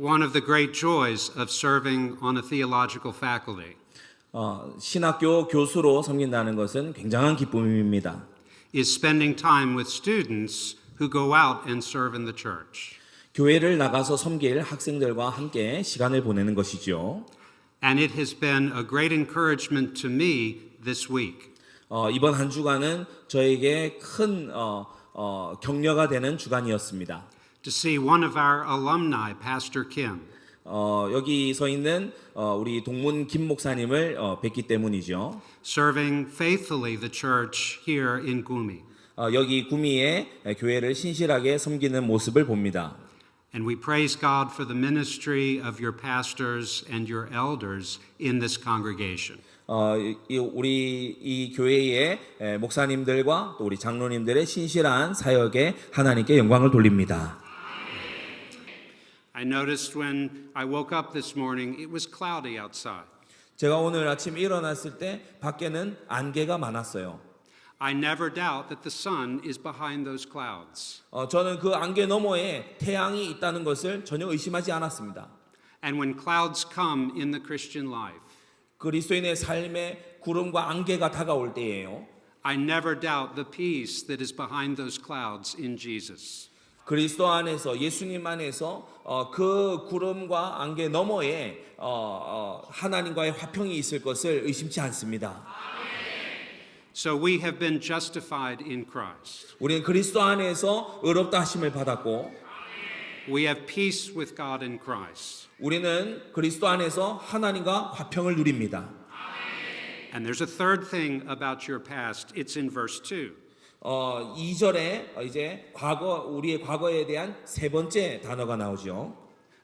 one of the great joys of serving on a theological faculty 신학교 교수로 섬긴다는 것은 굉장한 기쁨입니다. is spending time with students who go out and serve in the church. 교회를 나가서 섬길 학생들과 함께 시간을 보내는 것이죠. And it has been a great encouragement to me this week. 이번 한 주간은 저에게 큰 격려가 되는 주간이었습니다. To see one of our alumni, Pastor Kim, 여기 서 있는 우리 동문 김 목사님을 뵙기 때문이죠. serving faithfully the church here in Gumi. 여기 구미에 교회를 신실하게 섬기는 모습을 봅니다. And we praise God for the ministry of your pastors and your elders in this congregation. 우리 이 교회의 목사님들과 또 우리 장로님들의 신실한 사역에 하나님께 영광을 돌립니다. I noticed when I woke up this morning, it was cloudy outside. 제가 오늘 아침 일어났을 때 밖에는 안개가 많았어요. I never doubt that the sun is behind those clouds. 저는 그 안개 너머에 태양이 있다는 것을 전혀 의심하지 않았습니다. And when clouds come in the Christian life, 그리스도인의 삶에 구름과 안개가 다가올 때예요. I never doubt the peace that is behind those clouds in Jesus. 그리스도 안에서 예수님 안에서 그 구름과 안개 너머에 하나님과의 화평이 있을 것을 의심치 않습니다. So we have been justified in Christ. 우리는 그리스도 안에서 의롭다 하심을 받았고 We have peace with God in Christ. 우리는 그리스도 안에서 하나님과 화평을 누립니다. And there's a third thing about your past. It's in verse 2. 2절에 이제 우리의 과거에 대한 세 번째 단어가 나오죠.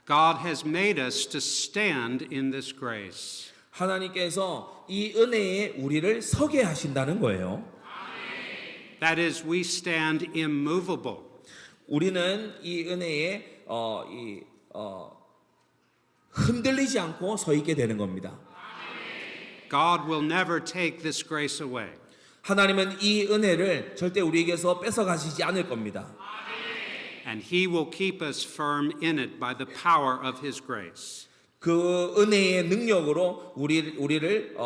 God has made us to stand in this grace. 하나님께서 이 은혜에 우리를 서게 하신다는 거예요. That is, we stand immovable. 우리는 이 은혜에 흔들리지 않고 서 있게 되는 겁니다. God will never take this grace away. 하나님은 이 은혜를 절대 우리에게서 뺏어가시지 않을 겁니다. And He will keep us firm in it by the power of His grace. 그 은혜의 능력으로 우리를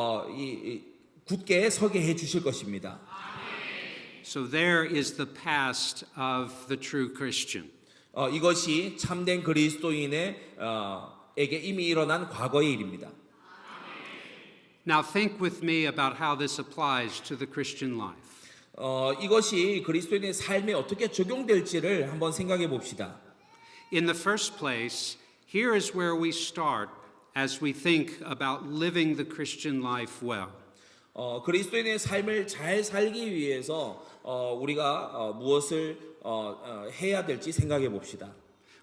굳게 서게 해 주실 것입니다. So there is the past of the true Christian. 이것이 참된 그리스도인에게 이미 일어난 과거의 일입니다. Now think with me about how this applies to the Christian life. 이것이 그리스도인의 삶에 어떻게 적용될지를 한번 생각해 봅시다. In the first place, here is where we start as we think about living the Christian life well. 그리스도인의 삶을 잘 살기 위해서 우리가 무엇을 해야 될지 생각해 봅시다.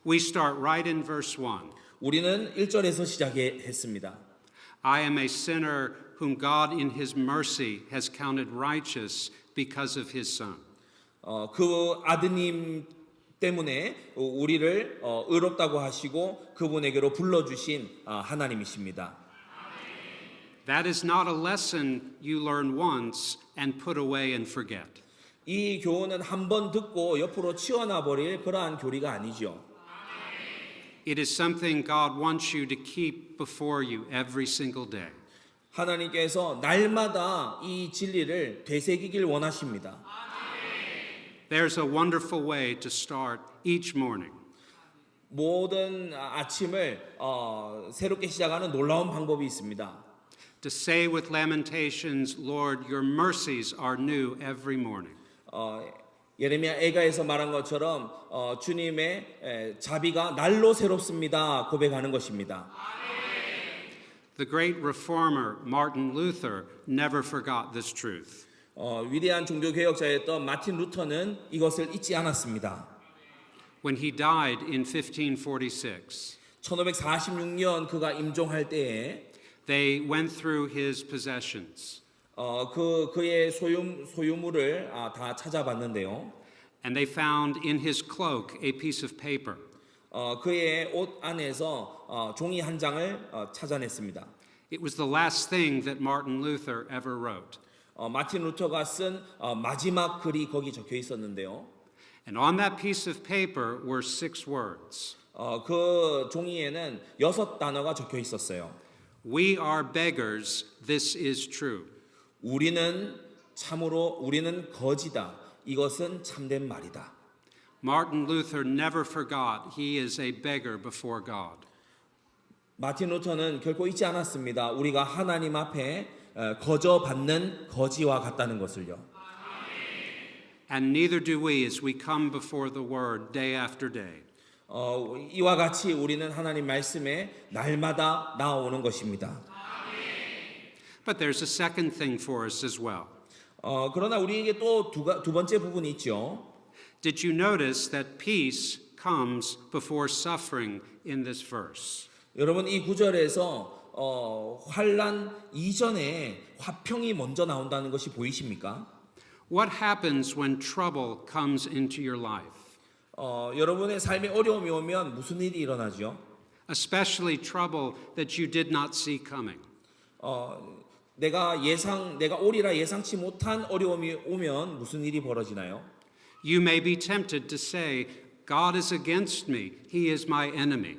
We start right in verse 1. 우리는 1절에서 시작했습니다. I am a sinner whom God in His mercy has counted righteous because of His Son. 그 아드님 때문에 우리를 의롭다고 하시고 그분에게로 불러주신 하나님이십니다. That is not a lesson you learn once and put away and forget. 이 교훈은 한 번 듣고 옆으로 치워놔 버릴 그러한 교리가 아니죠. It is something God wants you to keep before you every single day. 하나님께서 날마다 이 진리를 되새기길 원하십니다. There's a wonderful way to start each morning. 모든 아침을 새롭게 시작하는 놀라운 방법이 있습니다. To say with Lamentations, Lord, your mercies are new every morning. 예레미야 애가에서 말한 것처럼 주님의 자비가 날로 새롭습니다 고백하는 것입니다. The great reformer Martin Luther never forgot this truth. 위대한 종교개혁자였던 마틴 루터는 이것을 잊지 않았습니다. When he died in 1546, 1546년 그가 임종할 때에 they went through his possessions. 그의 소유물을 다 찾아봤는데요. And they found in his cloak a piece of paper. 그의 옷 안에서 종이 한 장을 찾아냈습니다. It was the last thing that Martin Luther ever wrote. 마틴 루터가 쓴 마지막 글이 거기 적혀 있었는데요. And on that piece of paper were 6 words. 그 종이에는 6단어가 적혀 있었어요. We are beggars, this is true. 우리는 거지다. 이것은 참된 말이다. Martin Luther never forgot he is a beggar before God. 마틴 루터는 결코 잊지 않았습니다. 우리가 하나님 앞에 거저받는 거지와 같다는 것을요. And neither do we as we come before the Word day after day. 이와 같이 우리는 하나님 말씀에 날마다 나오는 것입니다. But there's a second thing for us as well. 그러나 우리에게 또 두 번째 부분이 있죠. Did you notice that peace comes before suffering in this verse? 여러분 이 구절에서 환난 이전에 화평이 먼저 나온다는 것이 보이십니까? What happens when trouble comes into your life? 여러분의 삶에 어려움이 오면 무슨 일이 일어나죠? Especially trouble that you did not see coming. 내가 오리라 예상치 못한 어려움이 오면 무슨 일이 벌어지나요? You may be tempted to say, God is against me, He is my enemy.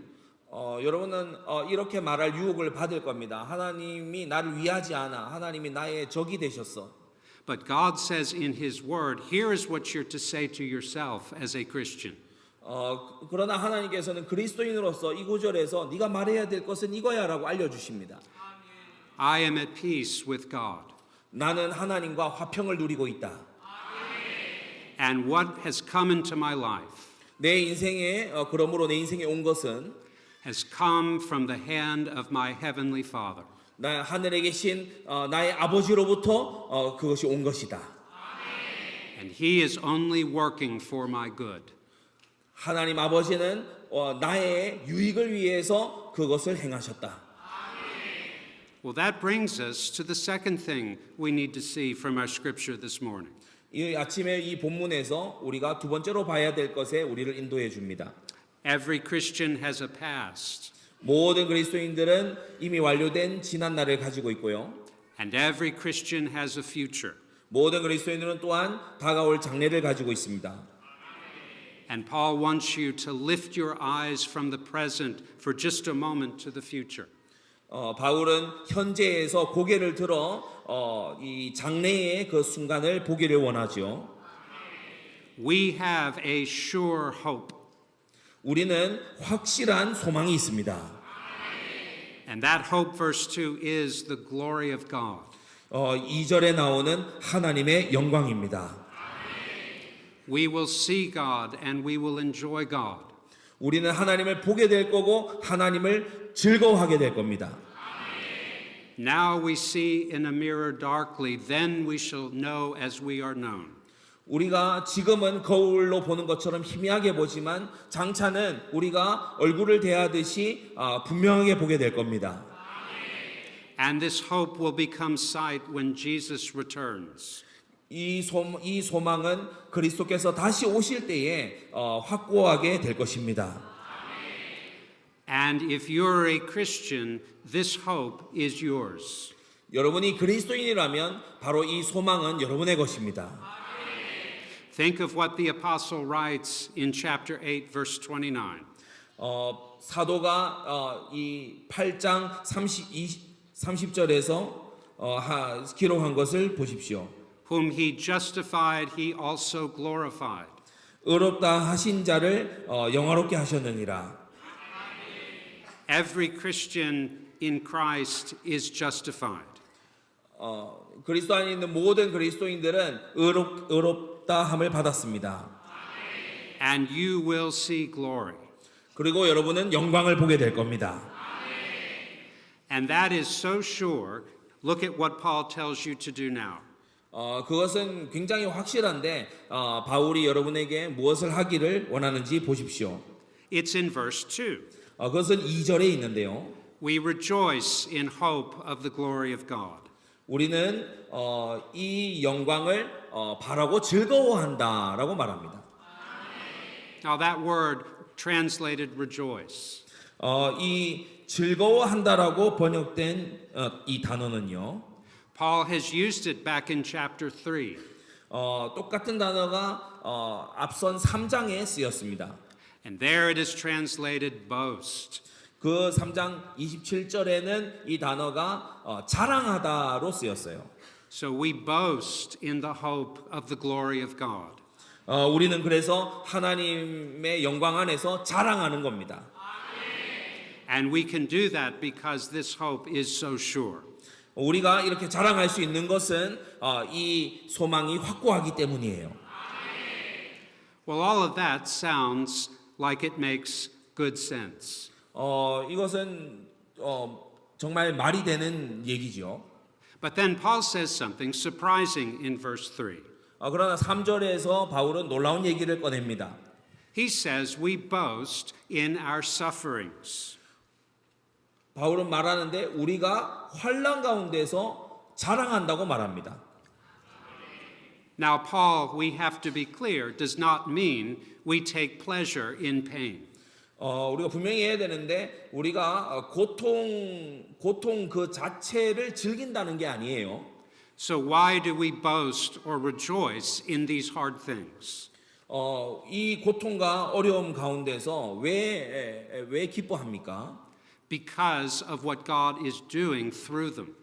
여러분은 이렇게 말할 유혹을 받을 겁니다. 하나님이 나를 위하지 않아. 하나님이 나의 적이 되셨어. But God says in His Word, here is what you're to say to yourself as a Christian. 그러나 하나님께서는 그리스도인으로서 이 구절에서 네가 말해야 될 것은 이거야라고 알려주십니다. I am at peace with God. 나는 하나님과 화평을 누리고 있다. And what has come into my life 내 인생에 그러므로 내 인생에 온 것은 has come from the hand of my heavenly Father. 나 하늘에 계신 나의 아버지로부터 그것이 온 것이다. And He is only working for my good. 하나님 아버지는 나의 유익을 위해서 그것을 행하셨다. Well, that brings us to the second thing we need to see from our scripture this morning. 이 아침에 이 본문에서 우리가 두 번째로 봐야 될 것에 우리를 인도해 줍니다. Every Christian has a past, 모든 그리스도인들은 이미 완료된 지난 날을 가지고 있고요. and every Christian has a future. 모든 그리스도인들은 또한 다가올 장래를 가지고 있습니다. And Paul wants you to lift your eyes from the present for just a moment to the future. 바울은 현재에서 고개를 들어 이 장래의 그 순간을 보기를 원하죠. We have a sure hope, 우리는 확실한 소망이 있습니다. and that hope, verse 2, is the glory of God. 2절에 나오는 하나님의 영광입니다. We will see God and we will enjoy God. 우리는 하나님을 보게 될 거고 하나님을 즐거워하게 될 겁니다. Now we see in a mirror darkly, then we shall know as we are known. 우리가 지금은 거울로 보는 것처럼 희미하게 보지만 장차는 우리가 얼굴을 대하듯이 분명하게 보게 될 겁니다. And this hope will become sight when Jesus returns. 이 소망은 그리스도께서 다시 오실 때에 확고하게 될 것입니다. And if you're a Christian, this hope is yours. 여러분이 그리스도인이라면 바로 이 소망은 여러분의 것입니다. Think of what the apostle writes in chapter 8, verse 29. 사도가 이 8장 30절에서 기록한 것을 보십시오. Whom he justified, he also glorified. 의롭다 하신 자를 영화롭게 하셨느니라. Every Christian in Christ is justified. 그리스도 안에 있는 모든 그리스도인들은 의롭다 함을 받았습니다. And you will see glory. 그리고 여러분은 영광을 보게 될 겁니다. And that is so sure. Look at what Paul tells you to do now. 그것은 굉장히 확실한데 바울이 여러분에게 무엇을 하기를 원하는지 보십시오. It's in verse 2. 그것은 2절에 있는데요. We rejoice in hope of the glory of God. 우리는 이 영광을 바라고 즐거워한다라고 말합니다. Now that word translated rejoice. 이 즐거워한다라고 번역된 이 단어는요. Paul has used it back in chapter 3. 똑같은 단어가 앞선 3장에 쓰였습니다. And there it is translated boast. 그 3장 27절에는 이 단어가 자랑하다로 쓰였어요. So we boast in the hope of the glory of God. 우리는 그래서 하나님의 영광 안에서 자랑하는 겁니다. And we can do that because this hope is so sure. 우리가 이렇게 자랑할 수 있는 것은 이 소망이 확고하기 때문이에요. Well, all of that sounds like it makes good sense. 이것은 정말 말이 되는 얘기죠. But then Paul says something surprising in verse 3. 그러나 3절에서 바울은 놀라운 얘기를 꺼냅니다. He says we boast in our sufferings. 바울은 말하는데 우리가 환난 가운데서 자랑한다고 말합니다. Now, Paul, we have to be clear, does not mean we take pleasure in pain. 우리가 분명히 해야 되는데 우리가 고통 그 자체를 즐긴다는 게 아니에요. So why do we boast or rejoice in these hard things? 이 고통과 어려움 가운데서 왜 기뻐합니까? Because of what God is doing through them.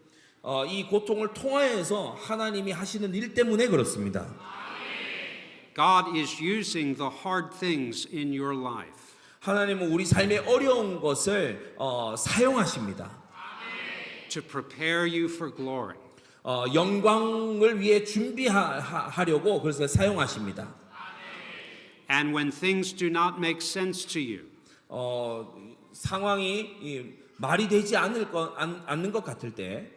이 고통을 통하여서 하나님이 하시는 일 때문에 그렇습니다. God is using the hard things in your life 하나님은 우리 삶의 어려운 것을 사용하십니다. to prepare you for glory. 영광을 위해 준비하려고 그래서 사용하십니다. And when things do not make sense to you, 상황이 말이 되지 않는 것 같을 때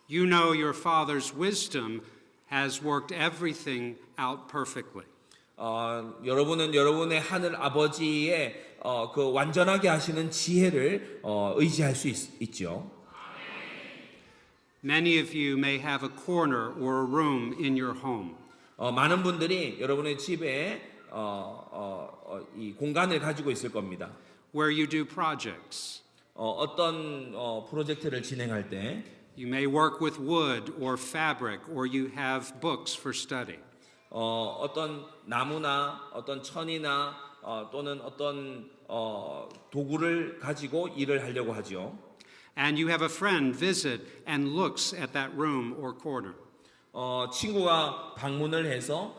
you know your Father's wisdom has worked everything out perfectly. 여러분은 여러분의 하늘 아버지의 그 완전하게 하시는 지혜를 의지할 수 있죠. Many of you may have a corner or a room in your home 많은 분들이 여러분의 집에 이 공간을 가지고 있을 겁니다. where you do projects. 어떤 프로젝트를 진행할 때 You may work with wood or fabric, or you have books for study. 어떤 나무나 어떤 천이나 또는 어떤 도구를 가지고 일을 하려고 하죠. And you have a friend visit and looks at that room or corner. 친구가 방문을 해서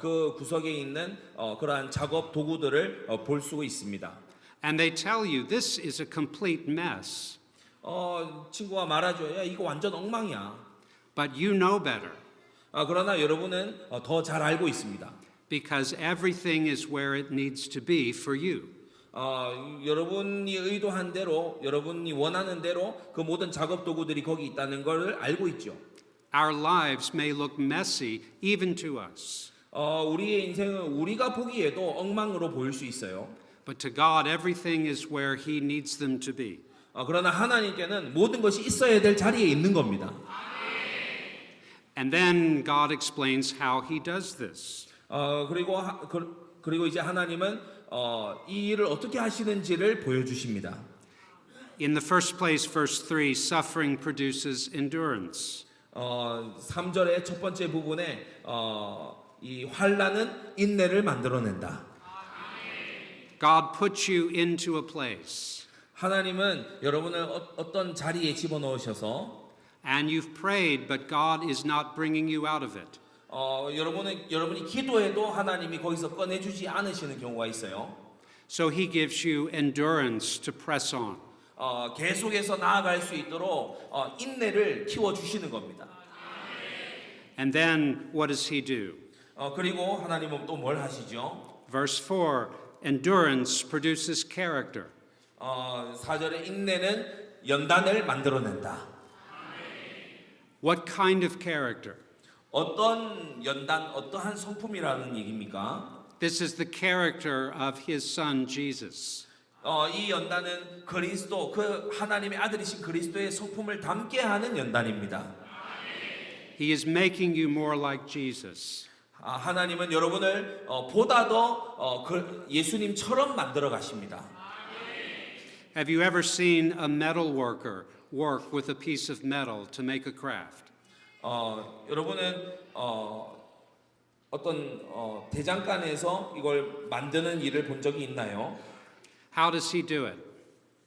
그 구석에 있는 그러한 작업 도구들을 볼 수 있습니다. And they tell you this is a complete mess. 친구가 말하죠. 야, 이거 완전 엉망이야. But you know better 그러나 여러분은 더 잘 알고 있습니다. because everything is where it needs to be for you. 여러분이 의도한 대로, 여러분이 원하는 대로 그 모든 작업 도구들이 거기 있다는 걸 알고 있죠. Our lives may look messy even to us, 우리의 인생은 우리가 보기에도 엉망으로 보일 수 있어요. but to God everything is where He needs them to be. 그러나 하나님께는 모든 것이 있어야 될 자리에 있는 겁니다. And then God explains how He does this. 그리고 이제 하나님은 이 일을 어떻게 하시는지를 보여주십니다. In the first place, verse 3, suffering produces endurance. 3절의 첫 번째 부분에 이 환난은 인내를 만들어낸다. God puts you into a place, 하나님은 여러분을 어떤 자리에 집어넣으셔서 and you've prayed, but God is not bringing you out of it. 여러분이 기도해도 하나님이 거기서 꺼내주지 않으시는 경우가 있어요. So He gives you endurance to press on. 계속해서 나아갈 수 있도록 인내를 키워주시는 겁니다. And then what does He do? 그리고 하나님은 또 뭘 하시죠? Verse 4, endurance produces character. 4절에 인내는 연단을 만들어낸다. What kind of character? 어떤 연단, 어떠한 성품이라는 얘기입니까? This is the character of His Son Jesus. 이 연단은 그리스도, 그 하나님의 아들이신 그리스도의 성품을 담게 하는 연단입니다. He is making you more like Jesus. 하나님은 여러분을 보다 더 예수님처럼 만들어 가십니다. Have you ever seen a metal worker work with a piece of metal to make a craft? 여러분은 어떤 대장간에서 이걸 만드는 일을 본 적이 있나요? How does he do it?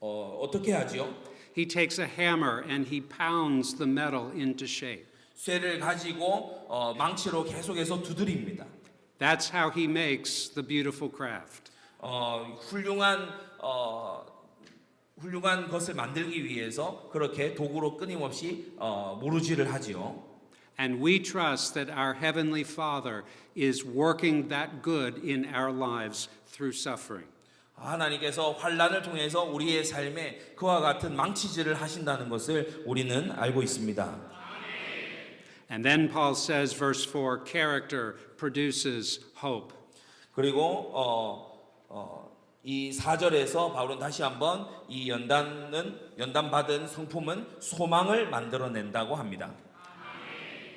어떻게 하지요? He takes a hammer and he pounds the metal into shape. 쇠를 가지고 망치로 계속해서 두드립니다. That's how he makes the beautiful craft. 훌륭한 것을 만들기 위해서 그렇게 도구로 끊임없이 모루질을 하지요. And we trust that our Heavenly Father is working that good in our lives through suffering. 하나님께서 환난을 통해서 우리의 삶에 그와 같은 망치질을 하신다는 것을 우리는 알고 있습니다. And then Paul says, verse 4, character produces hope. 그리고 이 4절에서 바울은 다시 한번 이 연단받은 성품은 소망을 만들어낸다고 합니다.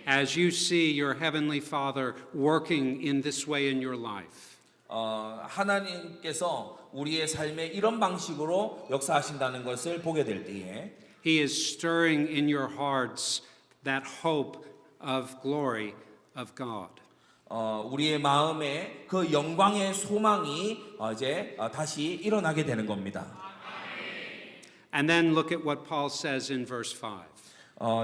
As you see your Heavenly Father working in this way in your life, 하나님께서 우리의 삶에 이런 방식으로 역사하신다는 것을 보게 될 때에 He is stirring in your hearts that hope of glory of God. 우리의 마음에 그 영광의 소망이 이제 다시 일어나게 되는 겁니다. And then look at what Paul says in verse 5.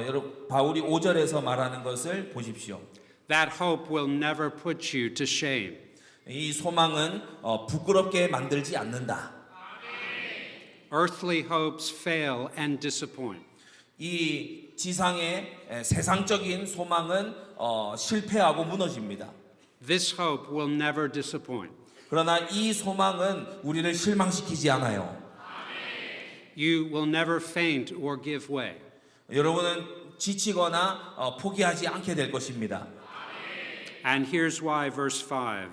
여러분 바울이 5절에서 말하는 것을 보십시오. That hope will never put you to shame. 이 소망은 부끄럽게 만들지 않는다. Earthly hopes fail and disappoint. 이 지상의 세상적인 소망은 실패하고 무너집니다. This hope will never disappoint. 그러나 이 소망은 우리를 실망시키지 않아요. You will never faint or give way. 여러분은 지치거나 포기하지 않게 될 것입니다. And here's why, verse 5.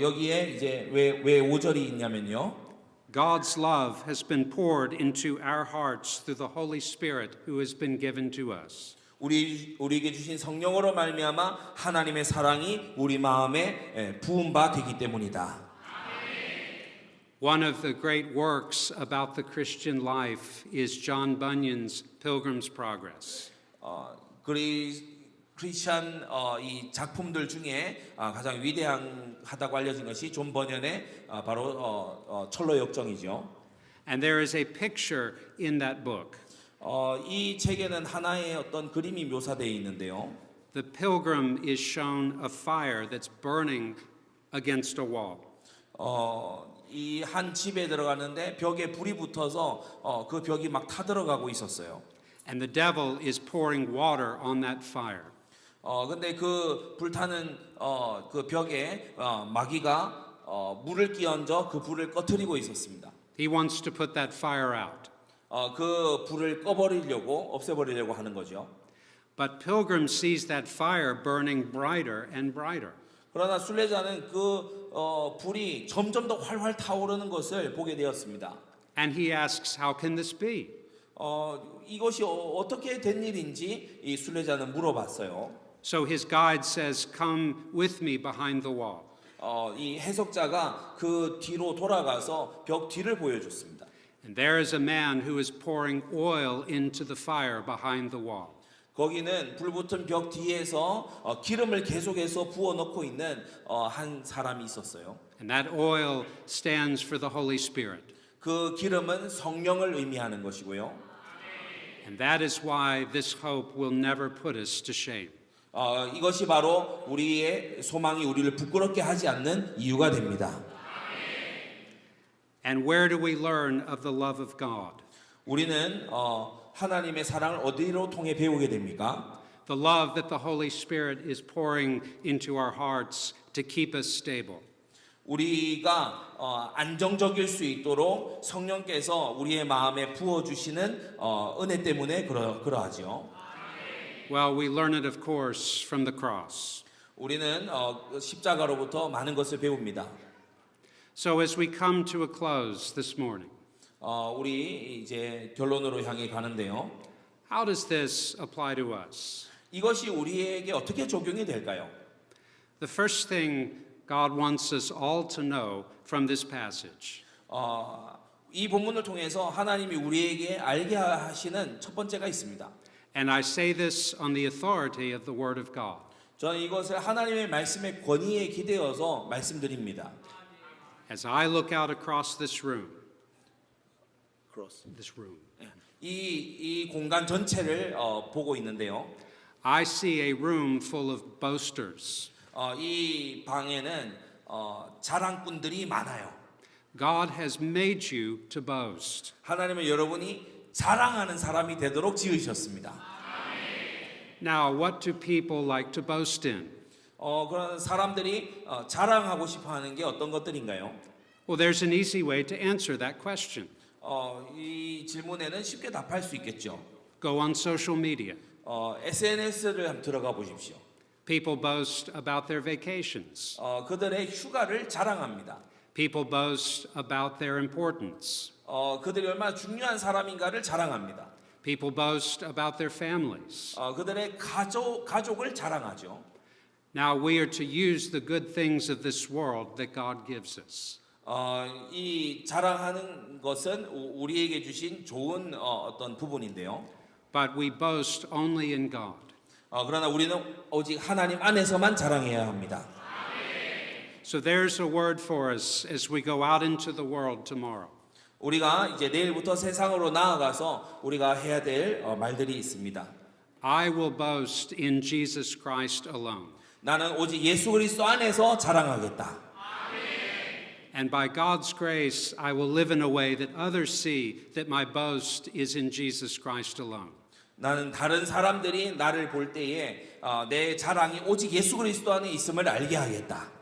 여기에 이제 왜 5절이 있냐면요. God's love has been poured into our hearts through the Holy Spirit who has been given to us. 우리에게 주신 성령으로 말미암아 하나님의 사랑이 우리 마음에 부은 바 되기 때문이다. One of the great works about the Christian life is John Bunyan's Pilgrim's Progress. 크리스찬 이 작품들 중에 가장 위대하다고 알려진 것이 존 버년의 바로 철로 역정이죠. And there is a picture in that book. 이 책에는 하나의 어떤 그림이 묘사되어 있는데요. The pilgrim is shown a fire that's burning against a wall. 이 한 집에 들어가는데 벽에 불이 붙어서 그 벽이 막 타들어가고 있었어요. And the devil is pouring water on that fire. 근데 그 불타는 그 벽에 마귀가 물을 끼얹어 그 불을 꺼트리고 있었습니다. He wants to put that fire out. 그 불을 꺼버리려고 없애버리려고 하는 거죠. But Pilgrim sees that fire burning brighter and brighter. 그러나 순례자는 그 불이 점점 더 활활 타오르는 것을 보게 되었습니다. And he asks, how can this be? 이것이 어떻게 된 일인지 이 순례자는 물어봤어요. So his guide says, come with me behind the wall. 이 해석자가 그 뒤로 돌아가서 벽 뒤를 보여줬습니다. And there is a man who is pouring oil into the fire behind the wall. 거기는 불붙은 벽 뒤에서 기름을 계속해서 부어 넣고 있는 한 사람이 있었어요. And that oil stands for the Holy Spirit. 그 기름은 성령을 의미하는 것이고요. And that is why this hope will never put us to shame. 이것이 바로 우리의 소망이 우리를 부끄럽게 하지 않는 이유가 됩니다. And where do we learn of the love of God? 우리는 하나님의 사랑을 어디로 통해 배우게 됩니까? The love that the Holy Spirit is pouring into our hearts to keep us stable. 우리가 안정적일 수 있도록 성령께서 우리의 마음에 부어주시는 은혜 때문에 그러하지요. Well, we learn it, of course, from the cross. 우리는 십자가로부터 많은 것을 배웁니다. So as we come to a close this morning, 우리 이제 결론으로 향해 가는데요. how does this apply to us? 이것이 우리에게 어떻게 적용이 될까요? The first thing God wants us all to know from this passage 이 본문을 통해서 하나님이 우리에게 알게 하시는 첫 번째가 있습니다. And I say this on the authority of the Word of God. 저는 이것을 하나님의 말씀의 권위에 기대어서 말씀드립니다. As I look out across this room, 이 공간 전체를 보고 있는데요. I see a room full of boasters. 이 방에는 자랑꾼들이 많아요. God has made you to boast. 하나님은 여러분이 자랑하는 사람이 되도록 지으셨습니다. Now, what do people like to boast in? 그런 사람들이 자랑하고 싶어하는 게 어떤 것들인가요? Well, there's an easy way to answer that question. 이 질문에는 쉽게 답할 수 있겠죠. Go on social media. SNS를 한번 들어가 보십시오. People boast about their vacations. 그들의 휴가를 자랑합니다. People boast about their importance. 그들이 얼마나 중요한 사람인가를 자랑합니다. People boast about their families. 그들의 가족을 자랑하죠. Now we are to use the good things of this world that God gives us. 이 자랑하는 것은 우리에게 주신 좋은 어떤 부분인데요. But we boast only in God. 그러나 우리는 오직 하나님 안에서만 자랑해야 합니다. So there's a word for us as we go out into the world tomorrow. 우리가 이제 내일부터 세상으로 나아가서 우리가 해야 될 말들이 있습니다. I will boast in Jesus Christ alone. 나는 오직 예수 그리스도 안에서 자랑하겠다. And by God's grace, I will live in a way that others see that my boast is in Jesus Christ alone. 나는 다른 사람들이 나를 볼 때에 내 자랑이 오직 예수 그리스도 안에 있음을 알게 하겠다.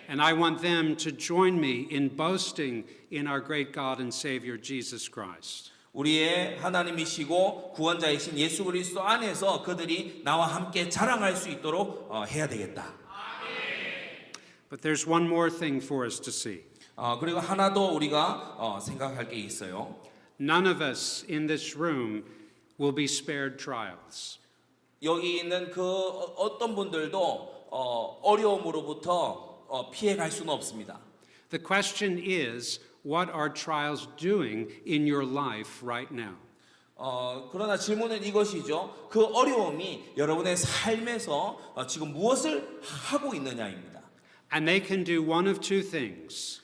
And I want them to join me in boasting in our great God and Savior Jesus Christ. 우리의 하나님이시고 구원자이신 예수 그리스도 안에서 그들이 나와 함께 자랑할 수 있도록 해야 되겠다. But there's one more thing for us to see. 그리고 하나 더 우리가 생각할 게 있어요. None of us in this room will be spared trials. 여기 있는 그 어떤 분들도 어려움으로부터 피해갈 수는 없습니다. The question is, what are trials doing in your life right now? 그러나 질문은 이것이죠. 그 어려움이 여러분의 삶에서 지금 무엇을 하고 있느냐입니다. And they can do one of two things.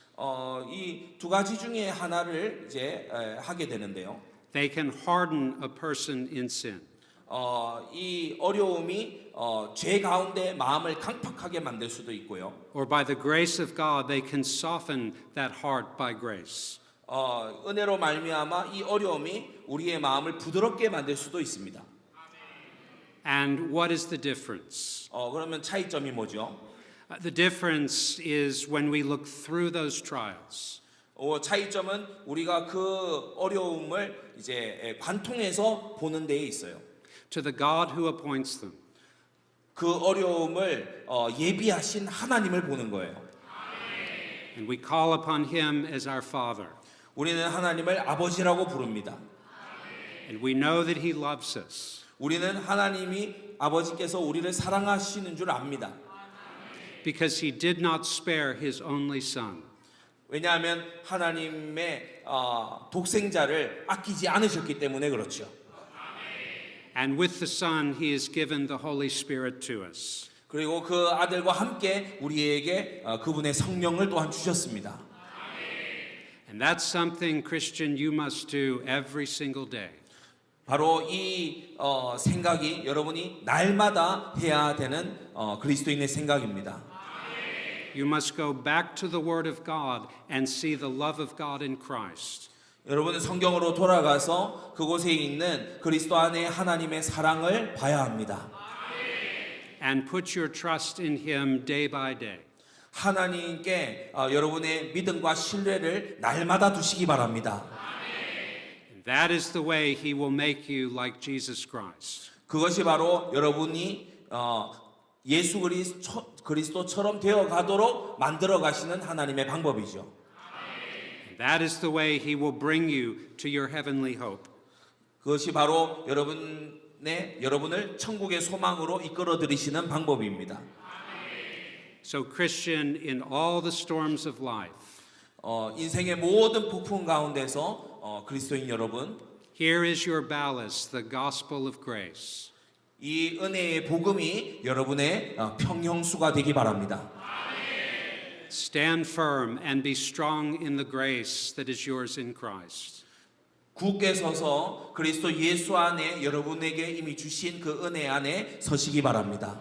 이 두 가지 중에 하나를 이제 하게 되는데요. They can harden a person in sin. 이 어려움이 죄 가운데 마음을 강팍하게 만들 수도 있고요. Or by the grace of God, they can soften that heart by grace. 은혜로 말미암아 이 어려움이 우리의 마음을 부드럽게 만들 수도 있습니다. And what is the difference? 그러면 차이점이 뭐죠? The difference is when we look through those trials. 차이점은 우리가 그 어려움을 이제 관통해서 보는 데에 있어요. To the God who appoints them. 그 어려움을 예비하신 하나님을 보는 거예요. And we call upon him as our Father. 우리는 하나님을 아버지라고 부릅니다. And we know that he loves us. 우리는 하나님이 아버지께서 우리를 사랑하시는 줄 압니다. Because he did not spare his only son. 왜냐하면 하나님의 독생자를 아끼지 않으셨기 때문에 그렇죠. And with the Son, he has given the Holy Spirit to us. 그리고 그 아들과 함께 우리에게 그분의 성령을 또한 주셨습니다. And that's something, Christian, you must do every single day. 바로 이 생각이 여러분이 날마다 해야 되는 그리스도인의 생각입니다. You must go back to the Word of God and see the love of God in Christ. 여러분은 성경으로 돌아가서 그곳에 있는 그리스도 안에 하나님의 사랑을 봐야 합니다. And put your trust in him day by day. 하나님께 여러분의 믿음과 신뢰를 날마다 두시기 바랍니다. That is the way he will make you like Jesus Christ. 그것이 바로 여러분이 예수 그리스도처럼 되어 가도록 만들어 가시는 하나님의 방법이죠. That is the way he will bring you to your heavenly hope. 그것이 바로 여러분을 천국의 소망으로 이끌어 들이시는 방법입니다. So Christian, in all the storms of life, 인생의 모든 폭풍 가운데서 그리스도인 여러분, here is your ballast, the gospel of grace. 이 은혜의 복음이 여러분의 평형수가 되기 바랍니다. Stand firm and be strong in the grace that is yours in Christ. 굳게 서서 그리스도 예수 안에 여러분에게 이미 주신 그 은혜 안에 서시기 바랍니다.